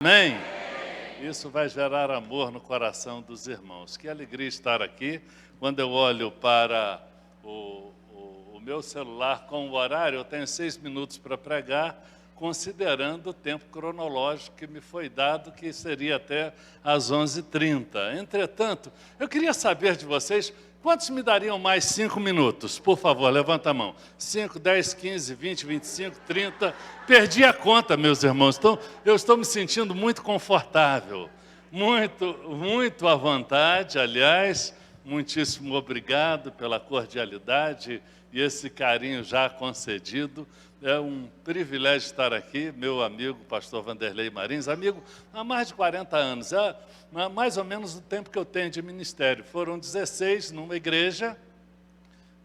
Amém? Isso vai gerar amor no coração dos irmãos. Que alegria estar aqui. Quando eu olho para o meu celular com o horário, eu tenho 6 minutos para pregar, considerando o tempo cronológico que me foi dado, que seria até às 11h30. Entretanto, eu queria saber de vocês, quantos me dariam mais 5 minutos? Por favor, levanta a mão. 5, 10, 15, 20, 25, 30. Perdi a conta, meus irmãos. Então, eu estou me sentindo muito confortável, muito à vontade. Aliás, muitíssimo obrigado pela cordialidade e esse carinho já concedido. É um privilégio estar aqui, meu amigo pastor Vanderlei Marins, amigo há mais de 40 anos, mais ou menos o tempo que eu tenho de ministério. Foram 16 numa igreja,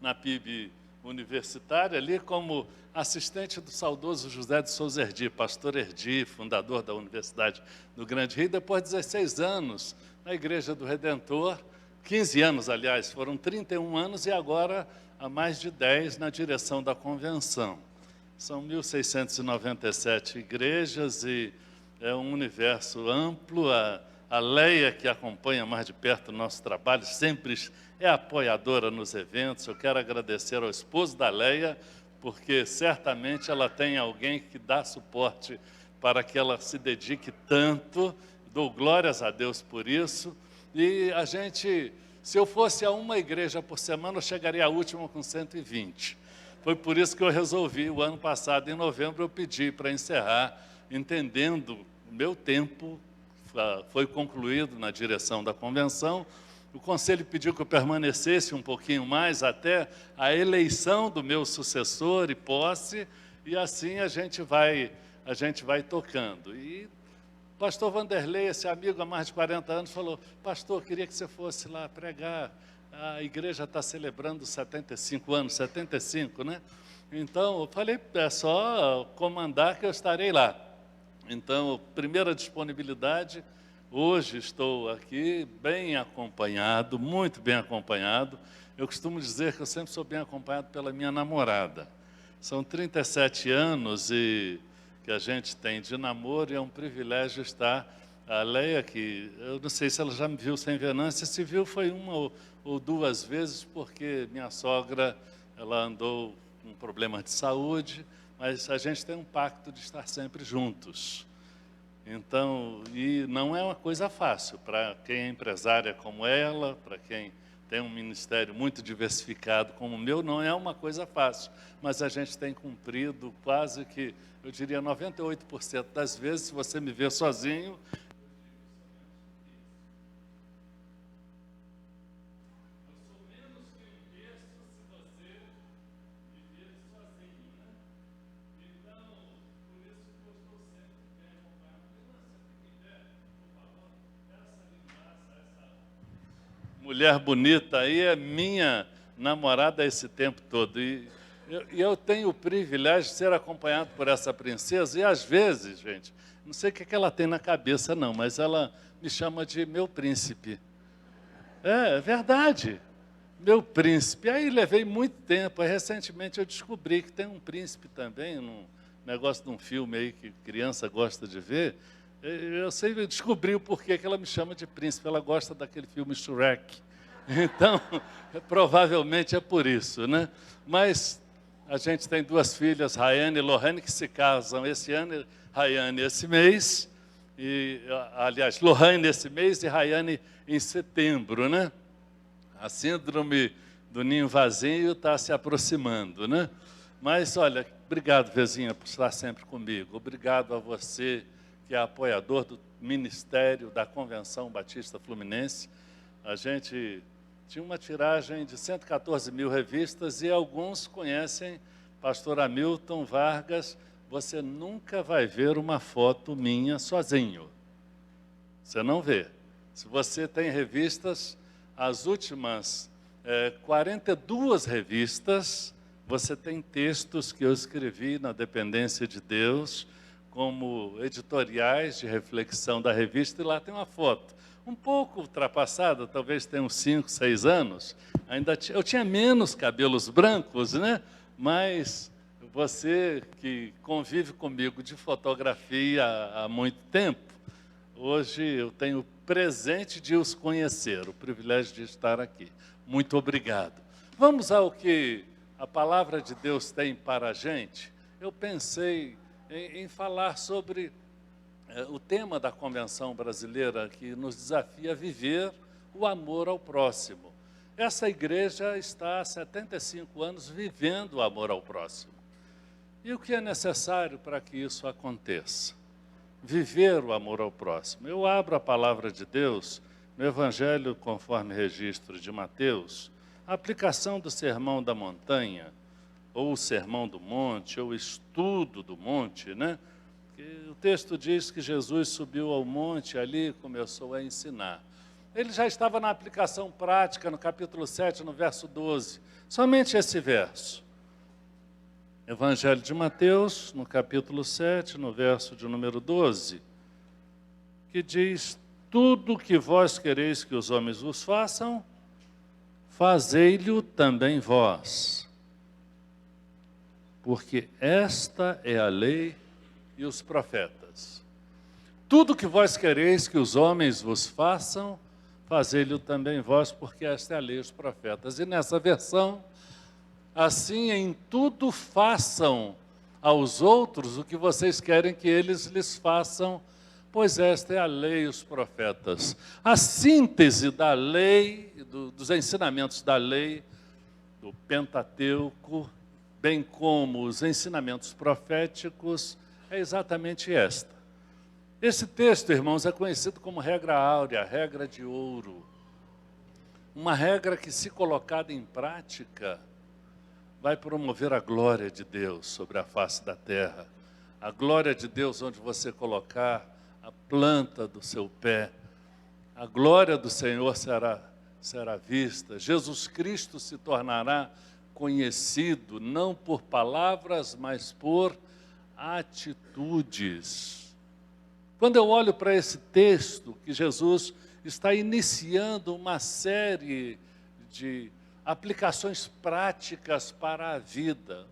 na PIB universitária, ali como assistente do saudoso José de Souza Erdi, pastor Erdi, fundador da Universidade do Grande Rio, depois de 16 anos na Igreja do Redentor, 15 anos, aliás, foram 31 anos, e agora há mais de 10 na direção da convenção. São 1.697 igrejas e é um universo amplo. A Leia, que acompanha mais de perto o nosso trabalho, sempre é apoiadora nos eventos. Eu quero agradecer ao esposo da Leia, porque certamente ela tem alguém que dá suporte para que ela se dedique tanto. Dou glórias a Deus por isso. E a gente, se eu fosse a uma igreja por semana, eu chegaria à última com 120. Foi por isso que eu resolvi, o ano passado, em novembro, eu pedi para encerrar, entendendo o meu tempo, foi concluído na direção da convenção. O conselho pediu que eu permanecesse um pouquinho mais até a eleição do meu sucessor e posse, e assim a gente vai tocando. E o pastor Vanderlei, esse amigo há mais de 40 anos, falou: pastor, queria que você fosse lá pregar. A igreja está celebrando 75 anos, 75, né? Então, eu falei, é só comandar que eu estarei lá. Então, primeira disponibilidade, hoje estou aqui bem acompanhado, muito bem acompanhado. Eu costumo dizer que eu sempre sou bem acompanhado pela minha namorada. São 37 anos que a gente tem de namoro, e é um privilégio estar. A Leia, que eu não sei se ela já me viu sem Venância, se viu foi uma ou duas vezes, porque minha sogra, ela andou com problemas de saúde, mas a gente tem um pacto de estar sempre juntos. Então, e não é uma coisa fácil para quem é empresária como ela, para quem tem um ministério muito diversificado como o meu, não é uma coisa fácil, mas a gente tem cumprido quase que, eu diria, 98% das vezes. Se você me vê sozinho, mulher bonita aí é minha namorada esse tempo todo. E eu tenho o privilégio de ser acompanhado por essa princesa, e às vezes, gente, não sei o que ela tem na cabeça não, mas ela me chama de meu príncipe. É verdade, meu príncipe. Aí levei muito tempo, aí recentemente eu descobri que tem um príncipe também, num negócio de um filme aí que criança gosta de ver. Eu descobri o porquê que ela me chama de príncipe. Ela gosta daquele filme Shrek. Então, provavelmente é por isso, né? Mas a gente tem duas filhas, Rayane e Lohane, que se casam esse ano. Rayane esse mês, aliás, Lohane esse mês e Rayane em setembro, né? A síndrome do ninho vazio está se aproximando, né? Mas, olha, obrigado, Vezinha, por estar sempre comigo. Obrigado a você, que é apoiador do Ministério da Convenção Batista Fluminense. A gente tinha uma tiragem de 114 mil revistas, e alguns conhecem pastor Hamilton Vargas. Você nunca vai ver uma foto minha sozinho. Você não vê. Se você tem revistas, as últimas 42 revistas, você tem textos que eu escrevi na dependência de Deus, como editoriais de reflexão da revista, e lá tem uma foto. Um pouco ultrapassada, talvez tenha uns 5, 6 anos. Eu tinha menos cabelos brancos, né? Mas você que convive comigo de fotografia há muito tempo, hoje eu tenho o presente de os conhecer, o privilégio de estar aqui. Muito obrigado. Vamos ao que a palavra de Deus tem para a gente. Eu pensei em falar sobre o tema da Convenção Brasileira, que nos desafia a viver o amor ao próximo. Essa igreja está há 75 anos vivendo o amor ao próximo. E o que é necessário para que isso aconteça? Viver o amor ao próximo. Eu abro a palavra de Deus no Evangelho conforme registro de Mateus, a aplicação do Sermão da Montanha, ou o Sermão do Monte, ou o estudo do monte, né? O texto diz que Jesus subiu ao monte, ali começou a ensinar. Ele já estava na aplicação prática, no capítulo 7, no verso 12. Somente esse verso. Evangelho de Mateus, no capítulo 7, no verso de número 12, que diz: tudo que vós quereis que os homens vos façam, fazei-lhe também vós. Porque esta é a lei e os profetas. Tudo que vós quereis que os homens vos façam, fazei-lhe também vós, porque esta é a lei e os profetas. E nessa versão, assim em tudo façam aos outros o que vocês querem que eles lhes façam, pois esta é a lei e os profetas. A síntese da lei, dos ensinamentos da lei, do Pentateuco, bem como os ensinamentos proféticos, é exatamente esta. Esse texto, irmãos, é conhecido como regra áurea, regra de ouro. Uma regra que, se colocada em prática, vai promover a glória de Deus sobre a face da terra. A glória de Deus onde você colocar a planta do seu pé. A glória do Senhor será vista. Jesus Cristo se tornará conhecido, não por palavras, mas por atitudes. Quando eu olho para esse texto, que Jesus está iniciando uma série de aplicações práticas para a vida.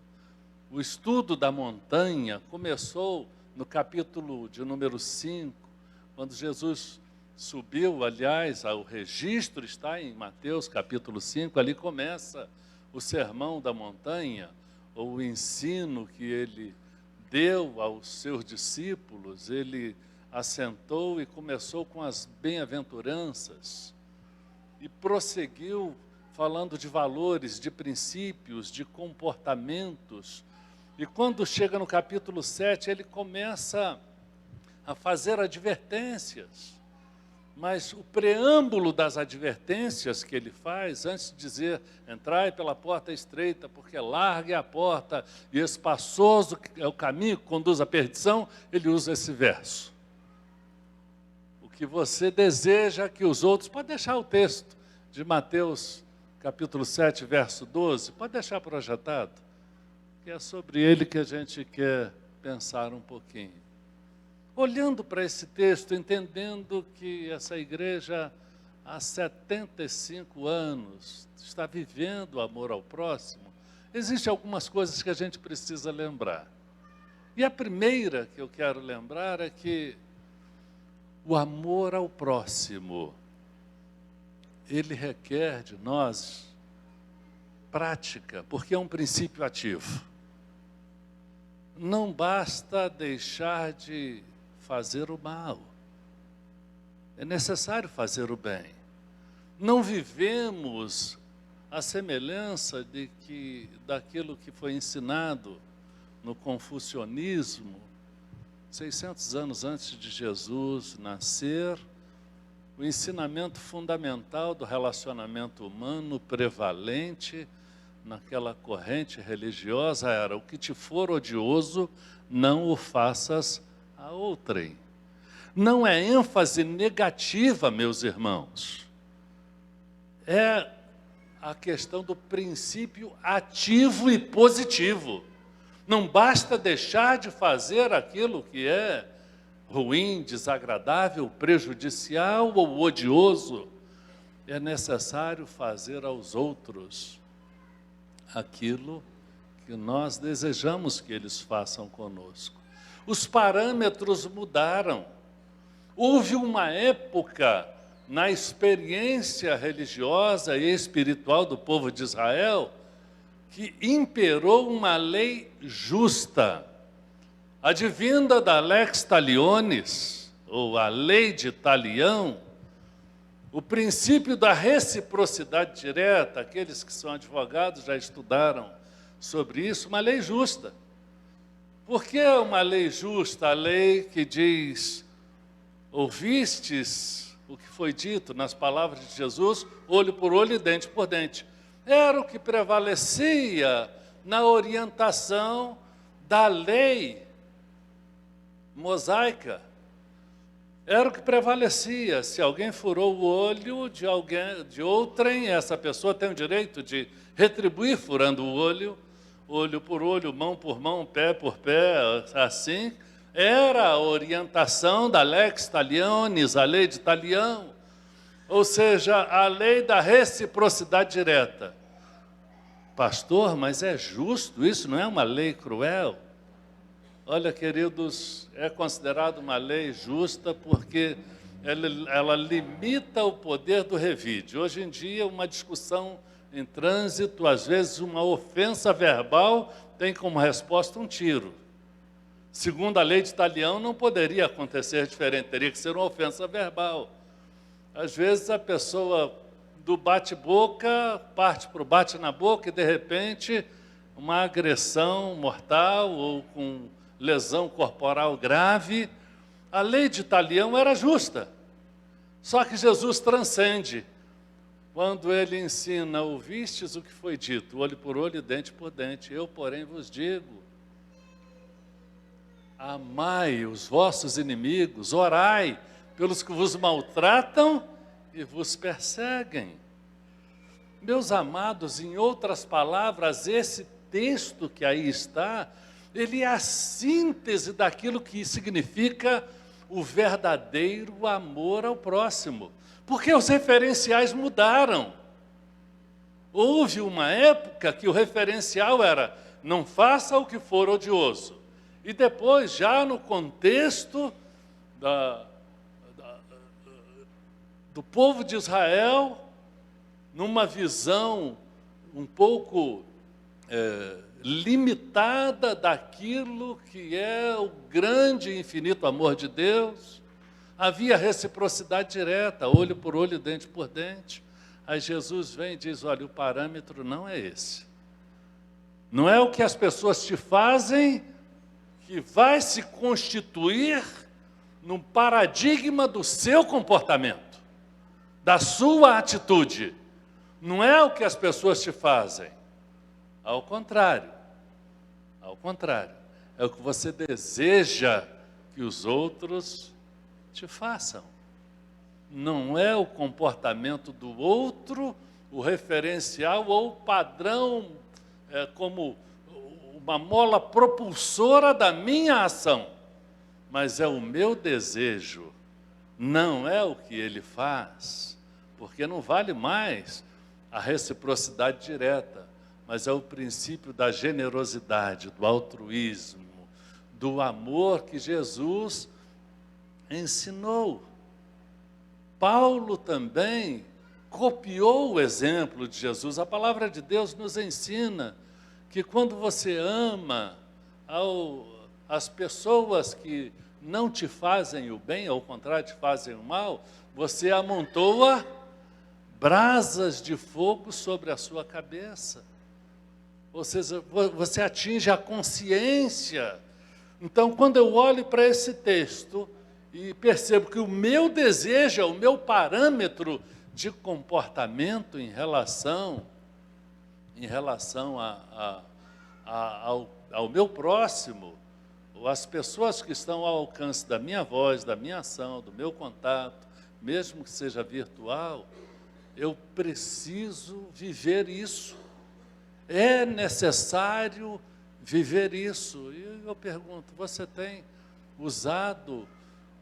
O estudo da montanha começou no capítulo de número 5, quando Jesus subiu, aliás, o registro está em Mateus capítulo 5, ali começa o sermão da montanha, ou o ensino que ele deu aos seus discípulos. Ele assentou e começou com as bem-aventuranças e prosseguiu falando de valores, de princípios, de comportamentos. E quando chega no capítulo 7, ele começa a fazer advertências. Mas o preâmbulo das advertências que ele faz, antes de dizer, entrai pela porta estreita, porque larga é a porta e espaçoso é o caminho que conduz à perdição, ele usa esse verso. O que você deseja que os outros... Pode deixar o texto de Mateus, capítulo 7, verso 12, pode deixar projetado, que é sobre ele que a gente quer pensar um pouquinho. Olhando para esse texto, entendendo que essa igreja há 75 anos está vivendo o amor ao próximo, existem algumas coisas que a gente precisa lembrar. E a primeira que eu quero lembrar é que o amor ao próximo, ele requer de nós prática, porque é um princípio ativo. Não basta deixar de fazer o mal. É necessário fazer o bem. Não vivemos a semelhança daquilo que foi ensinado no confucionismo, 600 anos antes de Jesus nascer. O ensinamento fundamental do relacionamento humano prevalente naquela corrente religiosa era: o que te for odioso, não o faças a outrem. Não é ênfase negativa, meus irmãos. É a questão do princípio ativo e positivo. Não basta deixar de fazer aquilo que é ruim, desagradável, prejudicial ou odioso. É necessário fazer aos outros aquilo que nós desejamos que eles façam conosco. Os parâmetros mudaram. Houve uma época na experiência religiosa e espiritual do povo de Israel que imperou uma lei justa, advinda da lex talionis, ou a lei de Talião, o princípio da reciprocidade direta. Aqueles que são advogados já estudaram sobre isso, uma lei justa. Por que uma lei justa? A lei que diz: ouvistes o que foi dito nas palavras de Jesus, olho por olho e dente por dente. Era o que prevalecia na orientação da lei mosaica. Era o que prevalecia. Se alguém furou o olho de outrem, essa pessoa tem o direito de retribuir furando o olho por olho, mão por mão, pé por pé, assim. Era a orientação da lex talionis, a lei de Talião, ou seja, a lei da reciprocidade direta. Pastor, mas é justo, isso não é uma lei cruel? Olha, queridos, é considerado uma lei justa porque ela limita o poder do revide. Hoje em dia, uma discussão em trânsito, às vezes uma ofensa verbal tem como resposta um tiro. Segundo a lei de Talião, não poderia acontecer diferente, teria que ser uma ofensa verbal. Às vezes a pessoa do bate-boca parte para o bate na boca e, de repente, uma agressão mortal ou com lesão corporal grave. A lei de Talião era justa, só que Jesus transcende. Quando ele ensina: ouvistes o que foi dito, olho por olho e dente por dente, eu, porém, vos digo, amai os vossos inimigos, orai pelos que vos maltratam e vos perseguem. Meus amados, em outras palavras, esse texto que aí está, ele é a síntese daquilo que significa o verdadeiro amor ao próximo. Porque os referenciais mudaram. Houve uma época que o referencial era: não faça o que for odioso. E depois, já no contexto do povo de Israel, numa visão um pouco limitada daquilo que é o grande e infinito amor de Deus, havia reciprocidade direta, olho por olho, dente por dente. Aí Jesus vem e diz: olha, o parâmetro não é esse. Não é o que as pessoas te fazem que vai se constituir num paradigma do seu comportamento, da sua atitude. Não é o que as pessoas te fazem. Ao contrário, é o que você deseja que os outros te façam. Não é o comportamento do outro o referencial ou o padrão como uma mola propulsora da minha ação, mas é o meu desejo, não é o que ele faz, porque não vale mais a reciprocidade direta, mas é o princípio da generosidade, do altruísmo, do amor que Jesus ensinou. Paulo também copiou o exemplo de Jesus. A palavra de Deus nos ensina que quando você ama as pessoas que não te fazem o bem, ao contrário, te fazem o mal, você amontoa brasas de fogo sobre a sua cabeça. Ou seja, você atinge a consciência. Então, quando eu olho para esse texto e percebo que o meu desejo é o meu parâmetro de comportamento em relação ao meu próximo, ou às pessoas que estão ao alcance da minha voz, da minha ação, do meu contato, mesmo que seja virtual, eu preciso viver isso. É necessário viver isso. E eu pergunto: você tem usado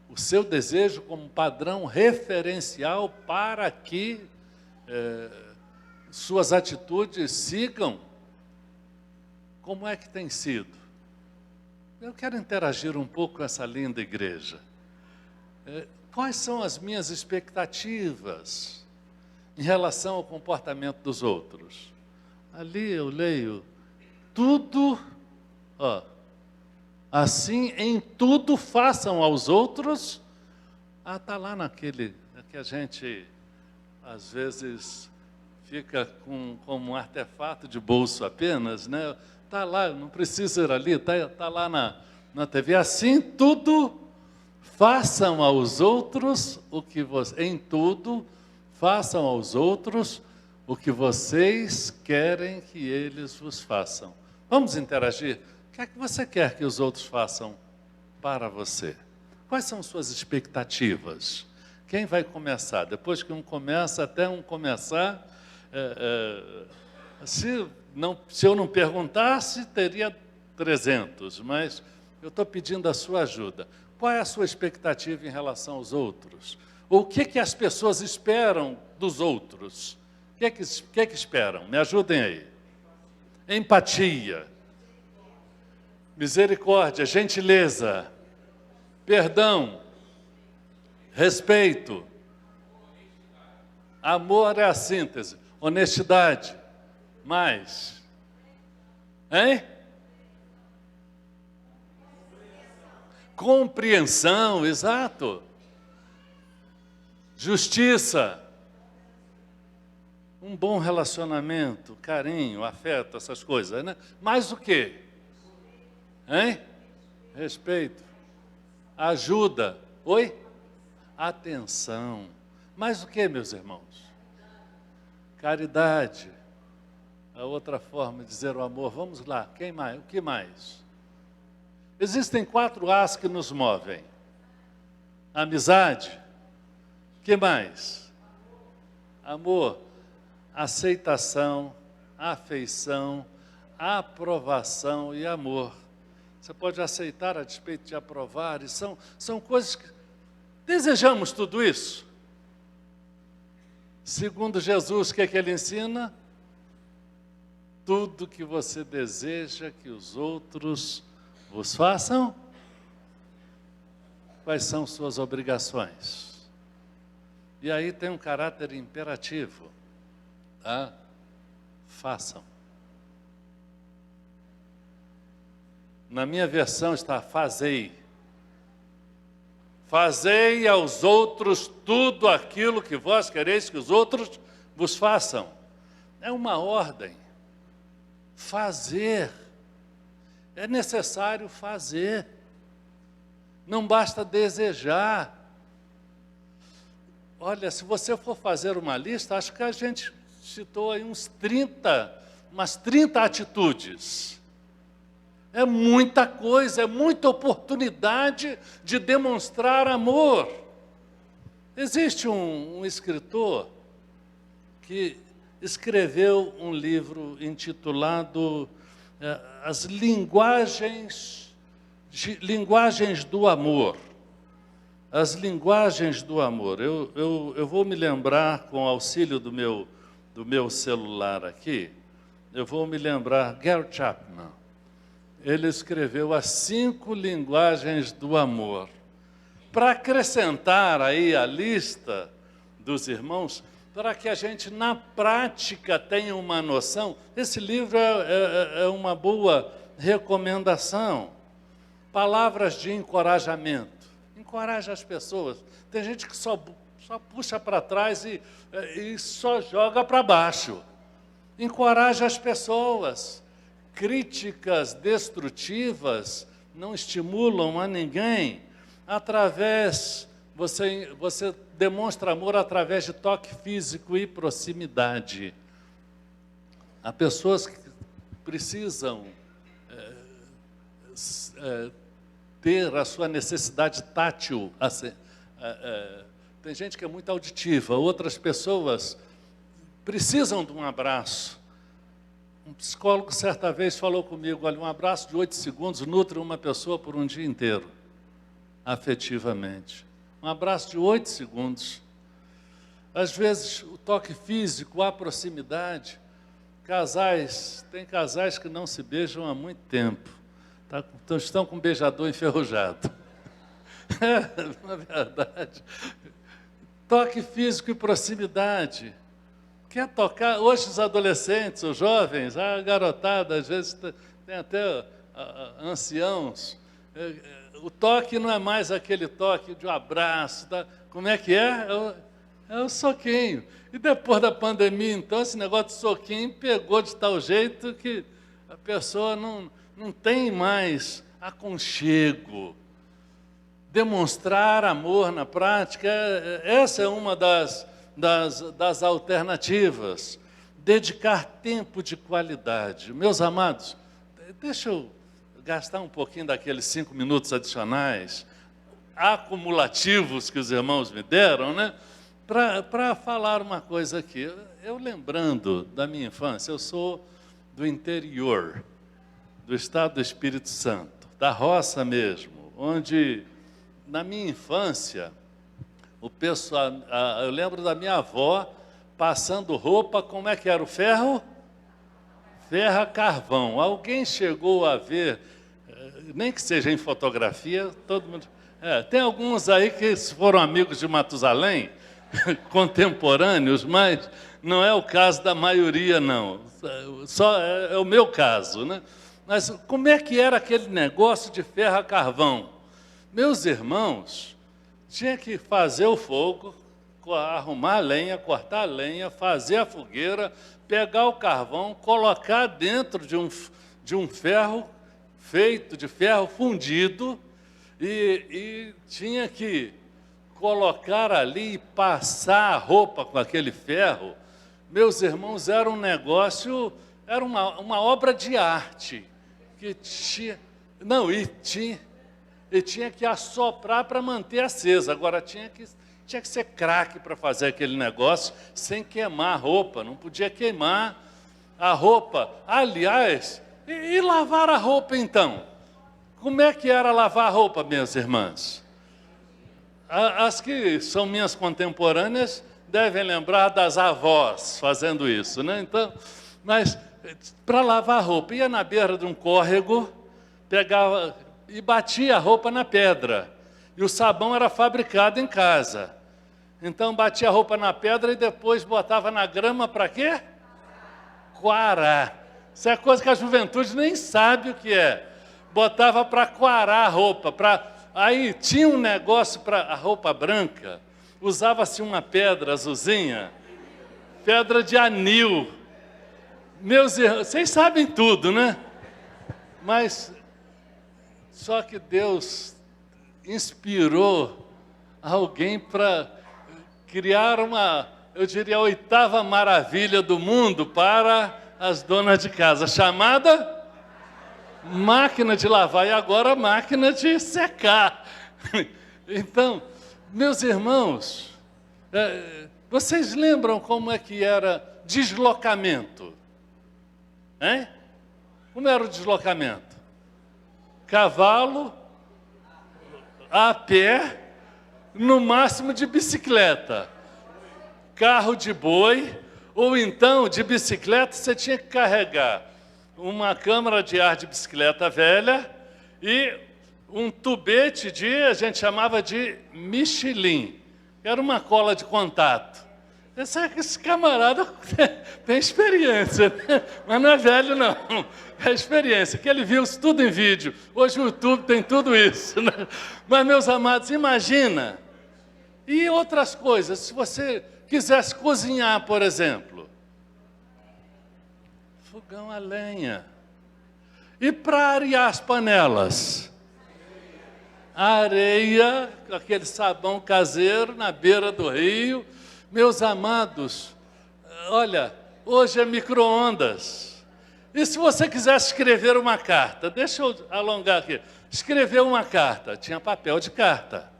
o seu desejo como padrão referencial para que suas atitudes sigam? Como é que tem sido? Eu quero interagir um pouco com essa linda igreja. Quais são as minhas expectativas em relação ao comportamento dos outros? Ali eu leio tudo, assim em tudo façam aos outros. Está lá naquele que a gente às vezes fica como um artefato de bolso apenas, né? Está lá, não precisa ir ali, está lá na TV. Assim tudo façam aos outros em tudo façam aos outros o que vocês querem que eles vos façam. Vamos interagir? O que é que você quer que os outros façam para você? Quais são suas expectativas? Quem vai começar? Depois que um começa, até um começar, se eu não perguntasse, teria 300, mas eu estou pedindo a sua ajuda. Qual é a sua expectativa em relação aos outros? Ou o que as pessoas esperam dos outros? O que que esperam? Me ajudem aí. Empatia, misericórdia, gentileza, perdão, respeito, amor é a síntese, honestidade, mais, hein? Compreensão, exato. Justiça. Um bom relacionamento, carinho, afeto, essas coisas, né? Mais o quê? Hein? Respeito. Ajuda. Oi? Atenção. Mais o quê, meus irmãos? Caridade. A outra forma de dizer o amor. Vamos lá. Quem mais? O que mais? Existem 4 As que nos movem. Amizade. O que mais? Amor. Aceitação, afeição, aprovação e amor. Você pode aceitar a despeito de aprovar, e são coisas que... Desejamos tudo isso? Segundo Jesus, o que é que ele ensina? Tudo que você deseja que os outros vos façam, quais são suas obrigações? E aí tem um caráter imperativo. Façam. Na minha versão está fazei. Fazei aos outros tudo aquilo que vós quereis que os outros vos façam. É uma ordem. Fazer. É necessário fazer. Não basta desejar. Olha, se você for fazer uma lista, acho que a gente citou aí umas 30 atitudes. É muita coisa, é muita oportunidade de demonstrar amor. Existe um escritor que escreveu um livro intitulado As Linguagens do Amor. As linguagens do amor. Eu vou me lembrar, com o auxílio do meu celular aqui, eu vou me lembrar, Gary Chapman, ele escreveu as 5 linguagens do amor. Para acrescentar aí a lista dos irmãos, para que a gente na prática tenha uma noção, esse livro é uma boa recomendação. Palavras de encorajamento. Encoraja as pessoas. Tem gente que só puxa para trás e só joga para baixo. Encoraja as pessoas. Críticas destrutivas não estimulam a ninguém. Você demonstra amor através de toque físico e proximidade. Há pessoas que precisam ter a sua necessidade tátil. Tem gente que é muito auditiva, outras pessoas precisam de um abraço. Um psicólogo certa vez falou comigo, olha, um abraço de 8 segundos nutre uma pessoa por um dia inteiro, afetivamente. Um abraço de 8 segundos. Às vezes, o toque físico, a proximidade. Tem casais que não se beijam há muito tempo. Estão com o beijador enferrujado. Na verdade, toque físico e proximidade. Quer tocar? Hoje os adolescentes, os jovens, a garotada, às vezes tem até anciãos. O toque não é mais aquele toque de um abraço. Como é que é? É o soquinho. E depois da pandemia, então, esse negócio de soquinho pegou de tal jeito que a pessoa não tem mais aconchego. Demonstrar amor na prática, essa é uma das alternativas. Dedicar tempo de qualidade. Meus amados, deixa eu gastar um pouquinho daqueles 5 minutos adicionais, acumulativos que os irmãos me deram, né? Para falar uma coisa aqui. Eu lembrando da minha infância, eu sou do interior, do estado do Espírito Santo, da roça mesmo, onde, na minha infância, o pessoal, eu lembro da minha avó passando roupa, como é que era o ferro? Ferro a carvão. Alguém chegou a ver, nem que seja em fotografia, todo mundo... tem alguns aí que foram amigos de Matusalém, contemporâneos, mas não é o caso da maioria, não. Só é o meu caso, né? Mas como é que era aquele negócio de ferro a carvão? Meus irmãos tinham que fazer o fogo, arrumar a lenha, cortar a lenha, fazer a fogueira, pegar o carvão, colocar dentro de um ferro feito de ferro fundido e tinha que colocar ali e passar a roupa com aquele ferro. Meus irmãos, era um negócio, era uma obra de arte que tinha, tinha que assoprar para manter acesa. Agora tinha que ser craque para fazer aquele negócio sem queimar a roupa, não podia queimar a roupa. Aliás, e lavar a roupa então? Como é que era lavar a roupa, minhas irmãs? As que são minhas contemporâneas devem lembrar das avós fazendo isso, né? Então, mas para lavar a roupa, ia na beira de um córrego, pegava e batia a roupa na pedra. E o sabão era fabricado em casa. Então batia a roupa na pedra e depois botava na grama para quê? Quarar. Isso é coisa que a juventude nem sabe o que é. Botava para quarar a roupa, aí tinha um negócio para a roupa branca, usava-se uma pedra azulzinha, pedra de anil. Meus irmãos, vocês sabem tudo, né? Mas só que Deus inspirou alguém para criar eu diria, a 8ª maravilha do mundo para as donas de casa, chamada máquina de lavar e agora máquina de secar. Então, meus irmãos, vocês lembram como é que era deslocamento? Hein? Como era o deslocamento? Cavalo, a pé, no máximo de bicicleta, carro de boi, ou então de bicicleta você tinha que carregar uma câmara de ar de bicicleta velha e um tubete a gente chamava de Michelin, que era uma cola de contato. Esse camarada tem experiência, né? Mas não é velho, não. É experiência, que ele viu isso tudo em vídeo. Hoje o YouTube tem tudo isso, né? Mas, meus amados, imagina. E outras coisas, se você quisesse cozinhar, por exemplo. Fogão a lenha. E para arear as panelas? Areia, aquele sabão caseiro na beira do rio. Meus amados, olha, hoje é micro-ondas. E se você quisesse escrever uma carta, deixa eu alongar aqui. Escrever uma carta, tinha papel de carta.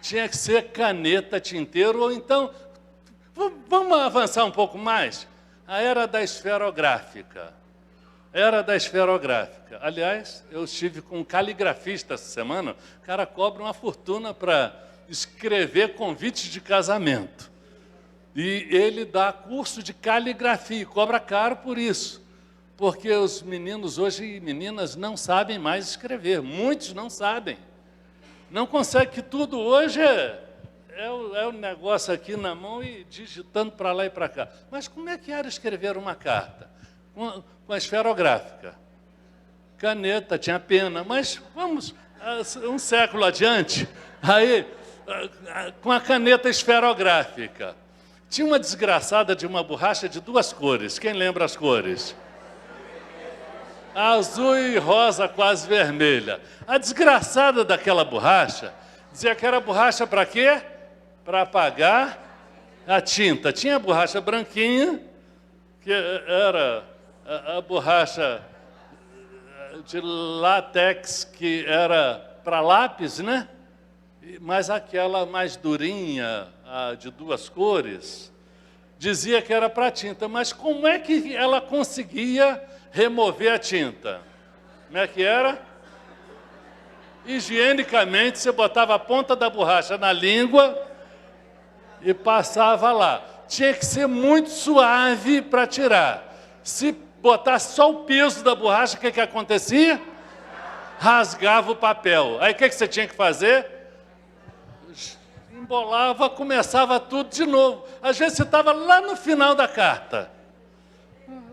Tinha que ser caneta, tinteiro, ou então, vamos avançar um pouco mais. A era da esferográfica. Era da esferográfica. Aliás, eu estive com um caligrafista essa semana, o cara cobra uma fortuna para escrever convites de casamento. E ele dá curso de caligrafia e cobra caro por isso. Porque os meninos hoje e meninas não sabem mais escrever. Muitos não sabem. Não consegue, que tudo hoje é o negócio aqui na mão e digitando para lá e para cá. Mas como é que era escrever uma carta? Com a esferográfica. Caneta, tinha pena, mas vamos um século adiante, aí, com a caneta esferográfica. Tinha uma desgraçada de uma borracha de 2 cores. Quem lembra as cores? Azul e rosa, quase vermelha. A desgraçada daquela borracha dizia que era borracha para quê? Para apagar a tinta. Tinha a borracha branquinha, que era a borracha de látex, que era para lápis, né? Mas aquela mais durinha, a de 2 cores, dizia que era para tinta. Mas como é que ela conseguia remover a tinta? Como é que era? Higienicamente, você botava a ponta da borracha na língua e passava lá. Tinha que ser muito suave para tirar. Se botasse só o peso da borracha, o que acontecia? Rasgava o papel. Aí o que você tinha que fazer? Embolava, começava tudo de novo. Às vezes você estava lá no final da carta.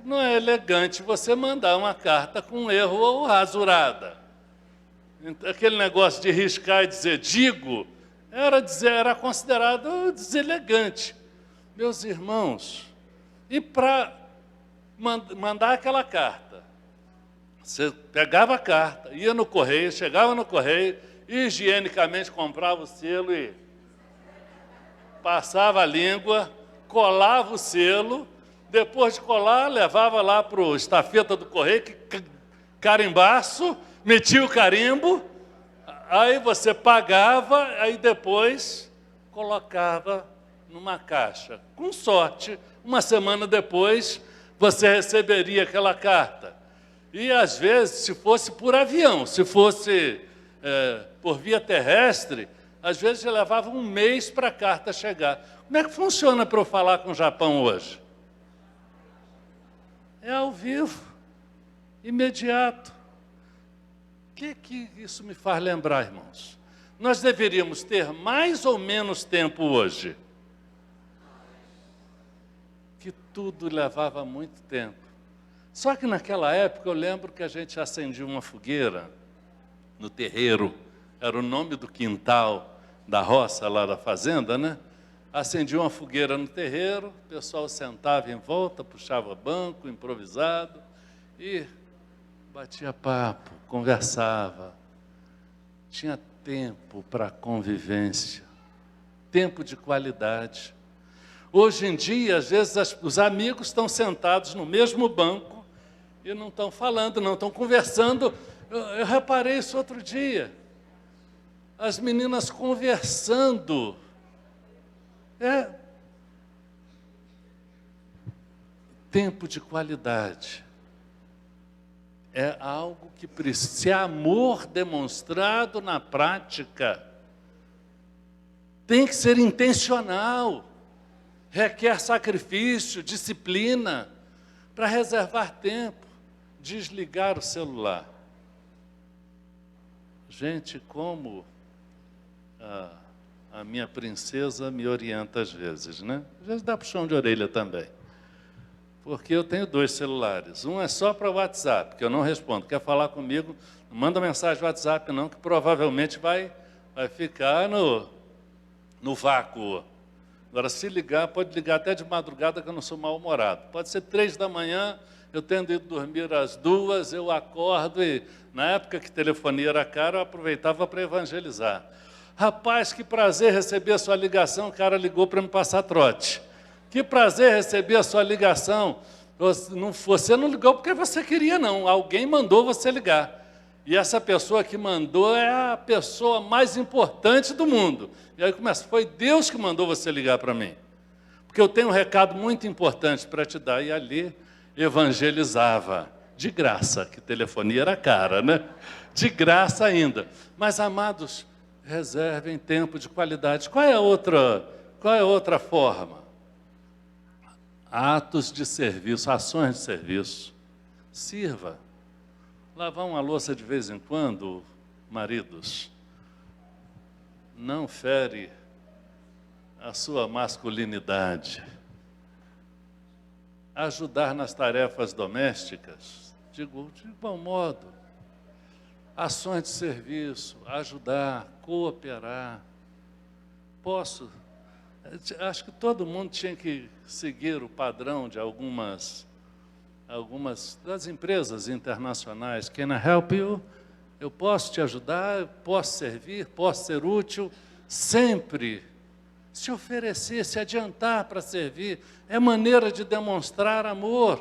Não é elegante você mandar uma carta com erro ou rasurada. Aquele negócio de riscar e dizer digo, era considerado deselegante. Meus irmãos, e para mandar aquela carta, você pegava a carta, ia no correio, chegava no correio, higienicamente comprava o selo e passava a língua, colava o selo, depois de colar, levava lá para o estafeta do correio, carimbaço, metia o carimbo, aí você pagava, aí depois colocava numa caixa. Com sorte, uma semana depois, você receberia aquela carta. E às vezes, se fosse por avião, se fosse por via terrestre, às vezes levava 1 mês para a carta chegar. Como é que funciona para eu falar com o Japão hoje? É ao vivo, imediato. O que isso me faz lembrar, irmãos? Nós deveríamos ter mais ou menos tempo hoje? Que tudo levava muito tempo. Só que naquela época eu lembro que a gente acendia uma fogueira no terreiro, era o nome do quintal da roça lá da fazenda, né? Acendia uma fogueira no terreiro, o pessoal sentava em volta, puxava banco, improvisado, e batia papo, conversava. Tinha tempo para convivência, tempo de qualidade. Hoje em dia, às vezes, os amigos estão sentados no mesmo banco e não estão falando, não estão conversando. Eu reparei isso outro dia. As meninas conversando. Tempo de qualidade. É algo que precisa ser amor demonstrado na prática. Tem que ser intencional. Requer sacrifício, disciplina, para reservar tempo, desligar o celular. Gente, como a minha princesa me orienta às vezes, né? Às vezes dá puxão de orelha também. Porque eu tenho 2 celulares. Um é só para o WhatsApp, que eu não respondo. Quer falar comigo, não manda mensagem no WhatsApp não, que provavelmente vai ficar no vácuo. Agora, se ligar, pode ligar até de madrugada, que eu não sou mal-humorado. Pode ser 3 da manhã, eu tendo ido dormir às 2, eu acordo e, na época que telefonia era caro, eu aproveitava para evangelizar. Rapaz, que prazer receber a sua ligação, o cara ligou para me passar trote. Que prazer receber a sua ligação. Você não ligou porque você queria, não. Alguém mandou você ligar. E essa pessoa que mandou é a pessoa mais importante do mundo. E aí começa, foi Deus que mandou você ligar para mim. Porque eu tenho um recado muito importante para te dar. E ali evangelizava. De graça, que telefonia era cara, né? De graça ainda. Mas, amados, reservem tempo de qualidade. Qual é a outra forma? Atos de serviço, ações de serviço. Sirva. Lavar uma louça de vez em quando, maridos. não fere a sua masculinidade. Ajudar nas tarefas domésticas, digo, de bom modo. Ações de serviço, ajudar, cooperar. Acho que todo mundo tinha que seguir o padrão de algumas das empresas internacionais. Can I help you? Eu posso te ajudar, eu posso servir, posso ser útil, sempre se oferecer, se adiantar para servir, é maneira de demonstrar amor,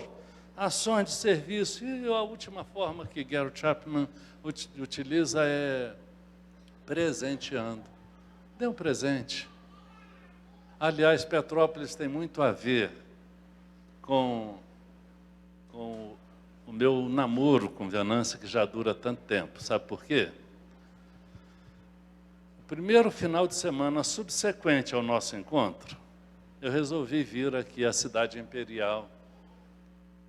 ações de serviço. E a última forma que Gary Chapman utiliza é presenteando. Dê um presente. Aliás, Petrópolis tem muito a ver com o meu namoro com Venância, que já dura tanto tempo. Sabe por quê? Primeiro final de semana subsequente ao nosso encontro, eu resolvi vir aqui à Cidade Imperial.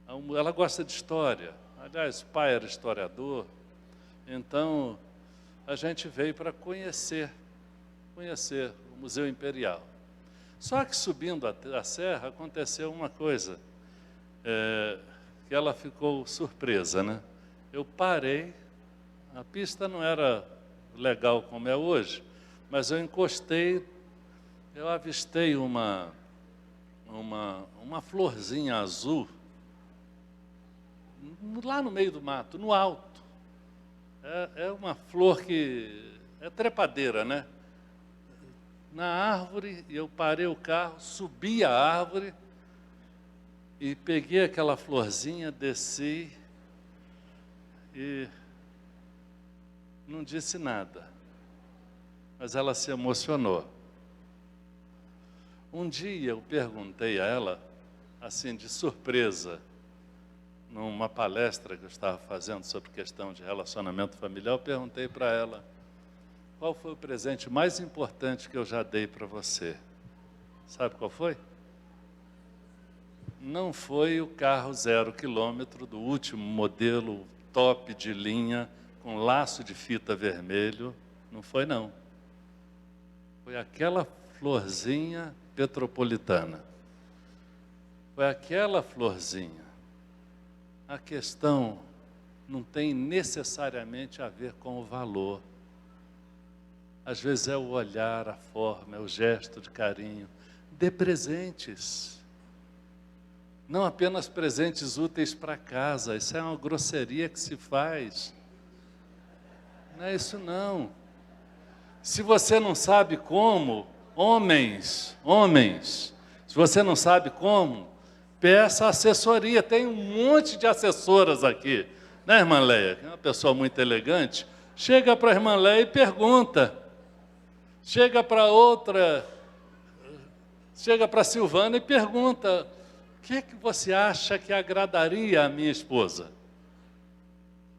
Ela gosta de história. Aliás, o pai era historiador. Então, a gente veio para conhecer o Museu Imperial. Só que subindo a serra, aconteceu uma coisa, que ela ficou surpresa, né? Eu parei, a pista não era legal como é hoje, mas eu encostei, eu avistei uma florzinha azul, lá no meio do mato, no alto. É uma flor que é trepadeira, né? Na árvore, eu parei o carro, subi a árvore e peguei aquela florzinha, desci e não disse nada. Mas ela se emocionou. Um dia eu perguntei a ela, assim, de surpresa, numa palestra que eu estava fazendo sobre questão de relacionamento familiar, eu perguntei para ela, qual foi o presente mais importante que eu já dei para você? Sabe qual foi? Não foi o carro 0 km do último modelo top de linha, com laço de fita vermelho, não foi não. Foi aquela florzinha petropolitana. Foi aquela florzinha. A questão não tem necessariamente a ver com o valor. Às vezes é o olhar, a forma, é o gesto de carinho. Dê presentes. Não apenas presentes úteis para casa. Isso é uma grosseria que se faz. Não é isso não. Se você não sabe como, homens, se você não sabe como, peça assessoria. Tem um monte de assessoras aqui. Né, irmã Leia? Que é uma pessoa muito elegante. Chega para a irmã Leia e pergunta. Chega para outra, chega para a Silvana e pergunta, o que você acha que agradaria a minha esposa?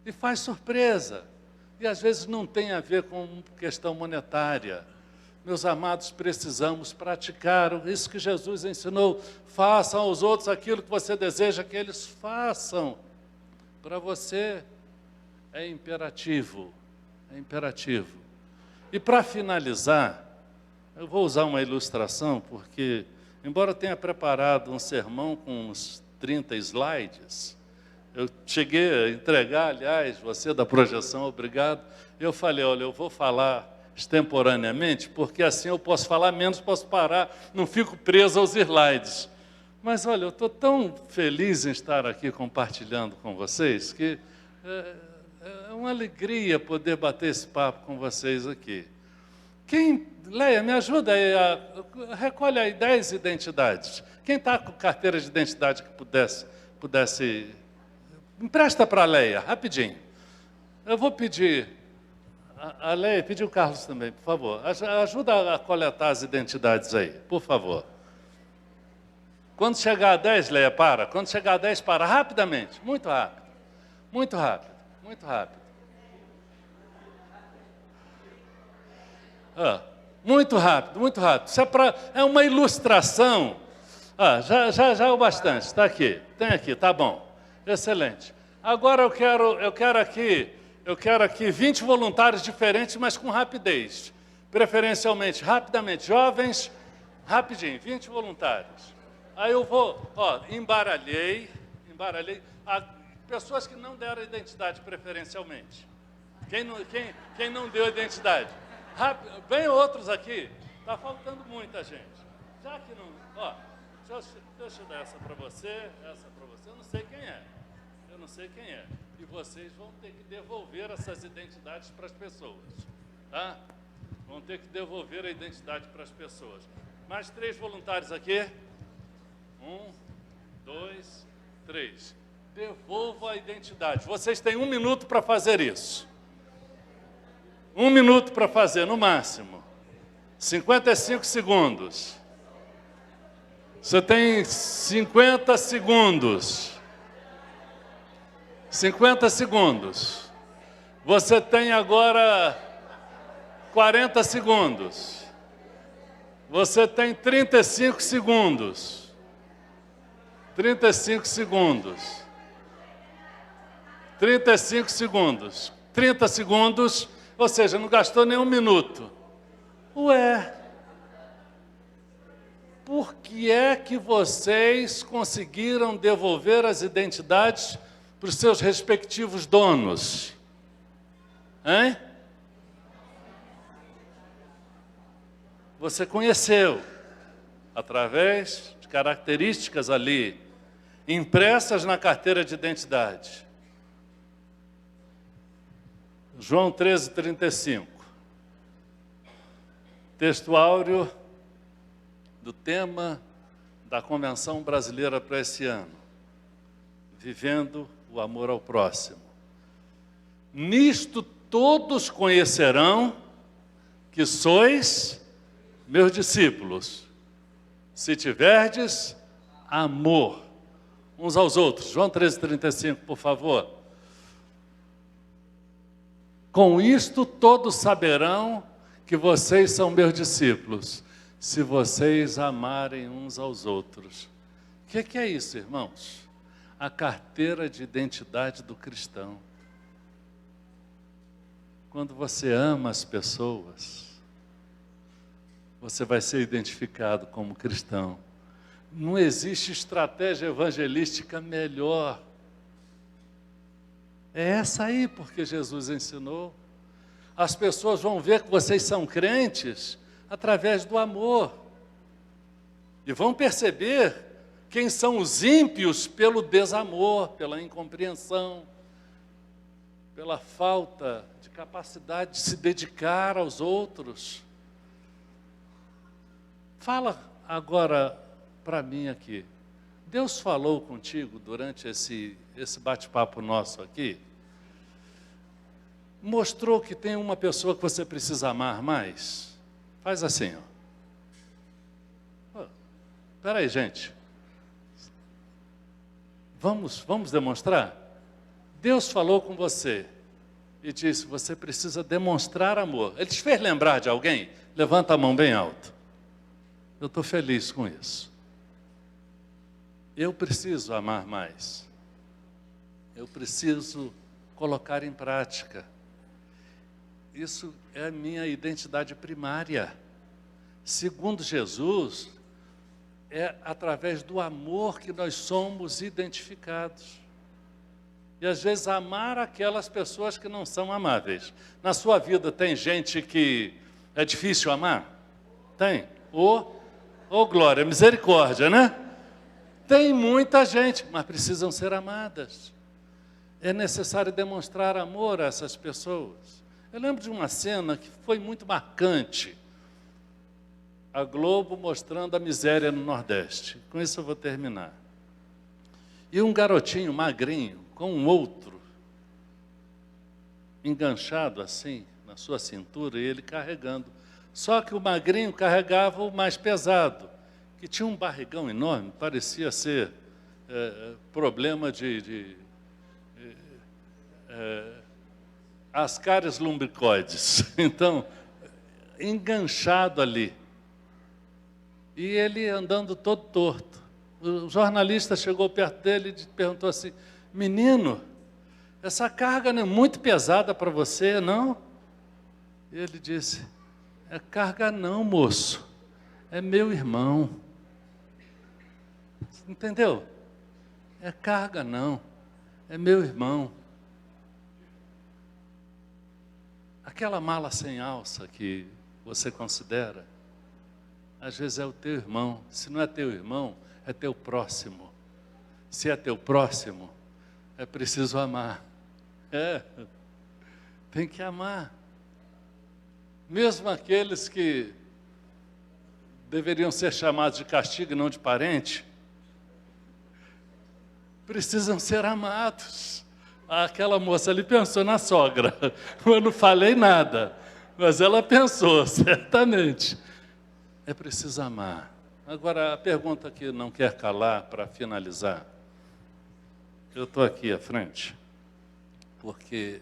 E faz surpresa. E às vezes não tem a ver com questão monetária. Meus amados, precisamos praticar isso que Jesus ensinou. Façam aos outros aquilo que você deseja que eles façam. Para você é imperativo, é imperativo. E para finalizar, eu vou usar uma ilustração, porque, embora eu tenha preparado um sermão com uns 30 slides, eu cheguei a entregar, aliás, você da projeção, obrigado. Eu falei, olha, eu vou falar extemporaneamente, porque assim eu posso falar menos, posso parar, não fico preso aos slides. Mas olha, eu estou tão feliz em estar aqui compartilhando com vocês, que é uma alegria poder bater esse papo com vocês aqui. Leia, me ajuda aí, recolhe aí 10 identidades. Quem está com carteira de identidade que pudesse empresta para a Leia, rapidinho. Eu vou pedir, a Leia, pedir o Carlos também, por favor. Ajuda a coletar as identidades aí, por favor. Quando chegar a 10, Leia, para. Quando chegar a 10, para rapidamente, muito rápido. Muito rápido, muito rápido. Muito rápido, muito rápido. Isso é uma ilustração. Já é o bastante, está aqui. Tem aqui, tá bom. Excelente. Agora eu quero aqui 20 voluntários diferentes, mas com rapidez. preferencialmente, rapidamente, jovens, rapidinho, 20 voluntários. Aí eu vou, embaralhei, pessoas que não deram identidade preferencialmente. Quem não deu identidade? Vem outros aqui, está faltando muita gente. Já que não, deixa eu dar essa para você, eu não sei quem é. E vocês vão ter que devolver essas identidades para as pessoas, tá? Vão ter que devolver a identidade para as pessoas. Mais 3 voluntários aqui. 1, 2, 3. Devolva a identidade. Vocês têm 1 minuto para fazer isso. 1 minuto para fazer, no máximo. 55 segundos. Você tem 50 segundos. 50 segundos. Você tem agora 40 segundos. Você tem 35 segundos. 35 segundos. 35 segundos. 30 segundos, ou seja, não gastou nem 1 minuto. Ué, por que é que vocês conseguiram devolver as identidades para os seus respectivos donos? Hein? Você conheceu, através de características ali, impressas na carteira de identidade. João 13:35. Texto áureo do tema da Convenção Brasileira para esse ano. Vivendo o amor ao próximo. Nisto todos conhecerão que sois meus discípulos, se tiverdes amor uns aos outros. João 13:35, por favor. Com isto todos saberão que vocês são meus discípulos, se vocês amarem uns aos outros. O que é isso, irmãos? A carteira de identidade do cristão. Quando você ama as pessoas, você vai ser identificado como cristão. Não existe estratégia evangelística melhor. É essa aí porque Jesus ensinou. As pessoas vão ver que vocês são crentes através do amor. E vão perceber quem são os ímpios pelo desamor, pela incompreensão, pela falta de capacidade de se dedicar aos outros. Fala agora para mim aqui. Deus falou contigo durante esse bate-papo nosso aqui? Mostrou que tem uma pessoa que você precisa amar mais? Faz assim, ó. Espera aí, gente. Vamos demonstrar? Deus falou com você e disse, você precisa demonstrar amor. Ele te fez lembrar de alguém? Levanta a mão bem alto. Eu estou feliz com isso. Eu preciso amar mais. Eu preciso colocar em prática. Isso é a minha identidade primária. Segundo Jesus, é através do amor que nós somos identificados. E às vezes amar aquelas pessoas que não são amáveis. Na sua vida tem gente que é difícil amar? Tem. Ô glória, misericórdia, né? Tem muita gente, mas precisam ser amadas. É necessário demonstrar amor a essas pessoas. Eu lembro de uma cena que foi muito marcante. A Globo mostrando a miséria no Nordeste. Com isso eu vou terminar. E um garotinho magrinho com um outro, enganchado assim, na sua cintura, e ele carregando. Só que o magrinho carregava o mais pesado, que tinha um barrigão enorme, parecia ser problema de ascaris lumbricoides. Então, enganchado ali. E ele andando todo torto. O jornalista chegou perto dele e perguntou assim, menino, essa carga não é muito pesada para você, não? E ele disse, É carga não, moço. É meu irmão. Entendeu? É carga não. É meu irmão. Aquela mala sem alça que você considera, às vezes é o teu irmão. Se não é teu irmão, é teu próximo. Se é teu próximo, é preciso amar. Tem que amar. Mesmo aqueles que deveriam ser chamados de castigo e não de parente, precisam ser amados. Aquela moça ali pensou na sogra. Eu não falei nada, mas ela pensou, certamente. É preciso amar. Agora, a pergunta que não quer calar, para finalizar. Eu estou aqui à frente, porque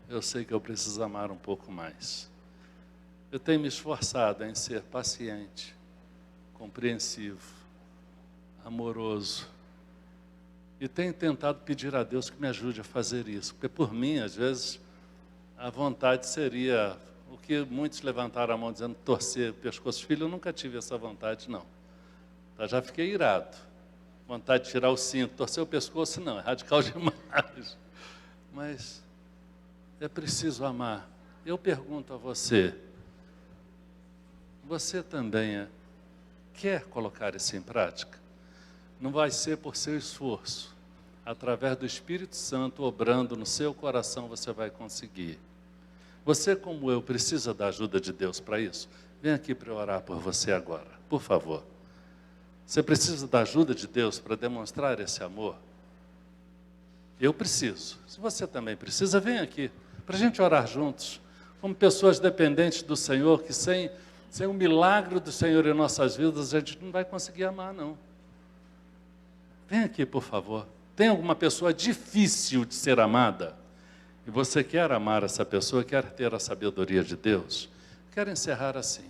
eu sei que eu preciso amar um pouco mais. Eu tenho me esforçado em ser paciente, compreensivo, amoroso. E tenho tentado pedir a Deus que me ajude a fazer isso. Porque por mim, às vezes, a vontade seria o que muitos levantaram a mão dizendo torcer o pescoço. Filho, eu nunca tive essa vontade, não. Então, já fiquei irado. Vontade de tirar o cinto, torcer o pescoço, não. É radical demais. Mas é preciso amar. Eu pergunto a você, você também quer colocar isso em prática? Não vai ser por seu esforço. Através do Espírito Santo obrando no seu coração, você vai conseguir. Você, como eu, precisa da ajuda de Deus para isso? Vem aqui para eu orar por você agora, por favor. Você precisa da ajuda de Deus para demonstrar esse amor? Eu preciso. Se você também precisa, vem aqui, para a gente orar juntos. Como pessoas dependentes do Senhor, que sem o milagre do Senhor em nossas vidas, a gente não vai conseguir amar, não. Vem aqui, por favor. Tem alguma pessoa difícil de ser amada? E você quer amar essa pessoa, quer ter a sabedoria de Deus? Quero encerrar assim.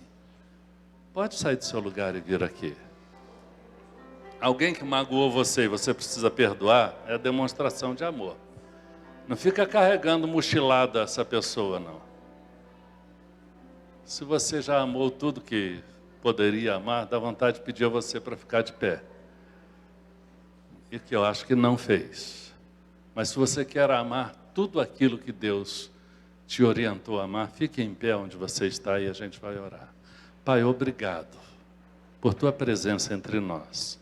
Pode sair do seu lugar e vir aqui. Alguém que magoou você e você precisa perdoar, é a demonstração de amor. Não fica carregando mochilada essa pessoa, não. Se você já amou tudo que poderia amar, dá vontade de pedir a você para ficar de pé. E que eu acho que não fez. Mas se você quer amar tudo aquilo que Deus te orientou a amar, fique em pé onde você está e a gente vai orar. Pai, obrigado por Tua presença entre nós.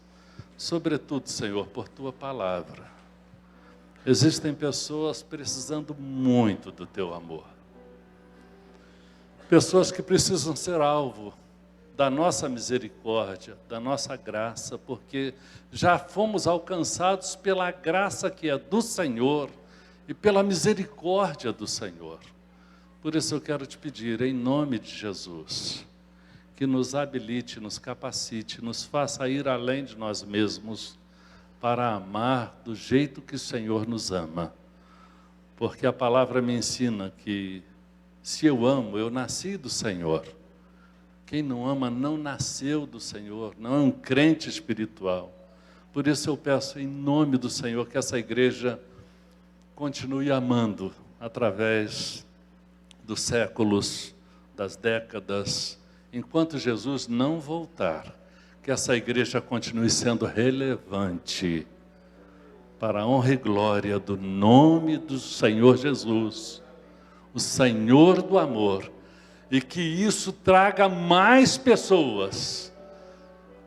Sobretudo, Senhor, por Tua palavra. Existem pessoas precisando muito do Teu amor. Pessoas que precisam ser alvo da nossa misericórdia, da nossa graça, porque já fomos alcançados pela graça que é do Senhor e pela misericórdia do Senhor. Por isso eu quero te pedir, em nome de Jesus, que nos habilite, nos capacite, nos faça ir além de nós mesmos para amar do jeito que o Senhor nos ama. Porque a palavra me ensina que se eu amo, eu nasci do Senhor. Quem não ama não nasceu do Senhor, não é um crente espiritual. Por isso eu peço em nome do Senhor que essa igreja continue amando através dos séculos, das décadas, enquanto Jesus não voltar, que essa igreja continue sendo relevante para a honra e glória do nome do Senhor Jesus, o Senhor do amor, e que isso traga mais pessoas,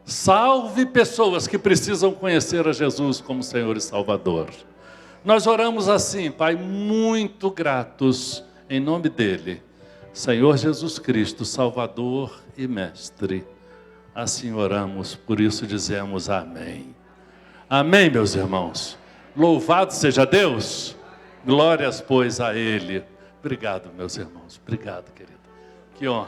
salve pessoas que precisam conhecer a Jesus como Senhor e Salvador. Nós oramos assim, Pai, muito gratos, em nome dEle, Senhor Jesus Cristo, Salvador e Mestre. Assim oramos, por isso dizemos amém. Amém, meus irmãos. Louvado seja Deus. Glórias, pois, a Ele. Obrigado, meus irmãos. Obrigado, querido. Que honra.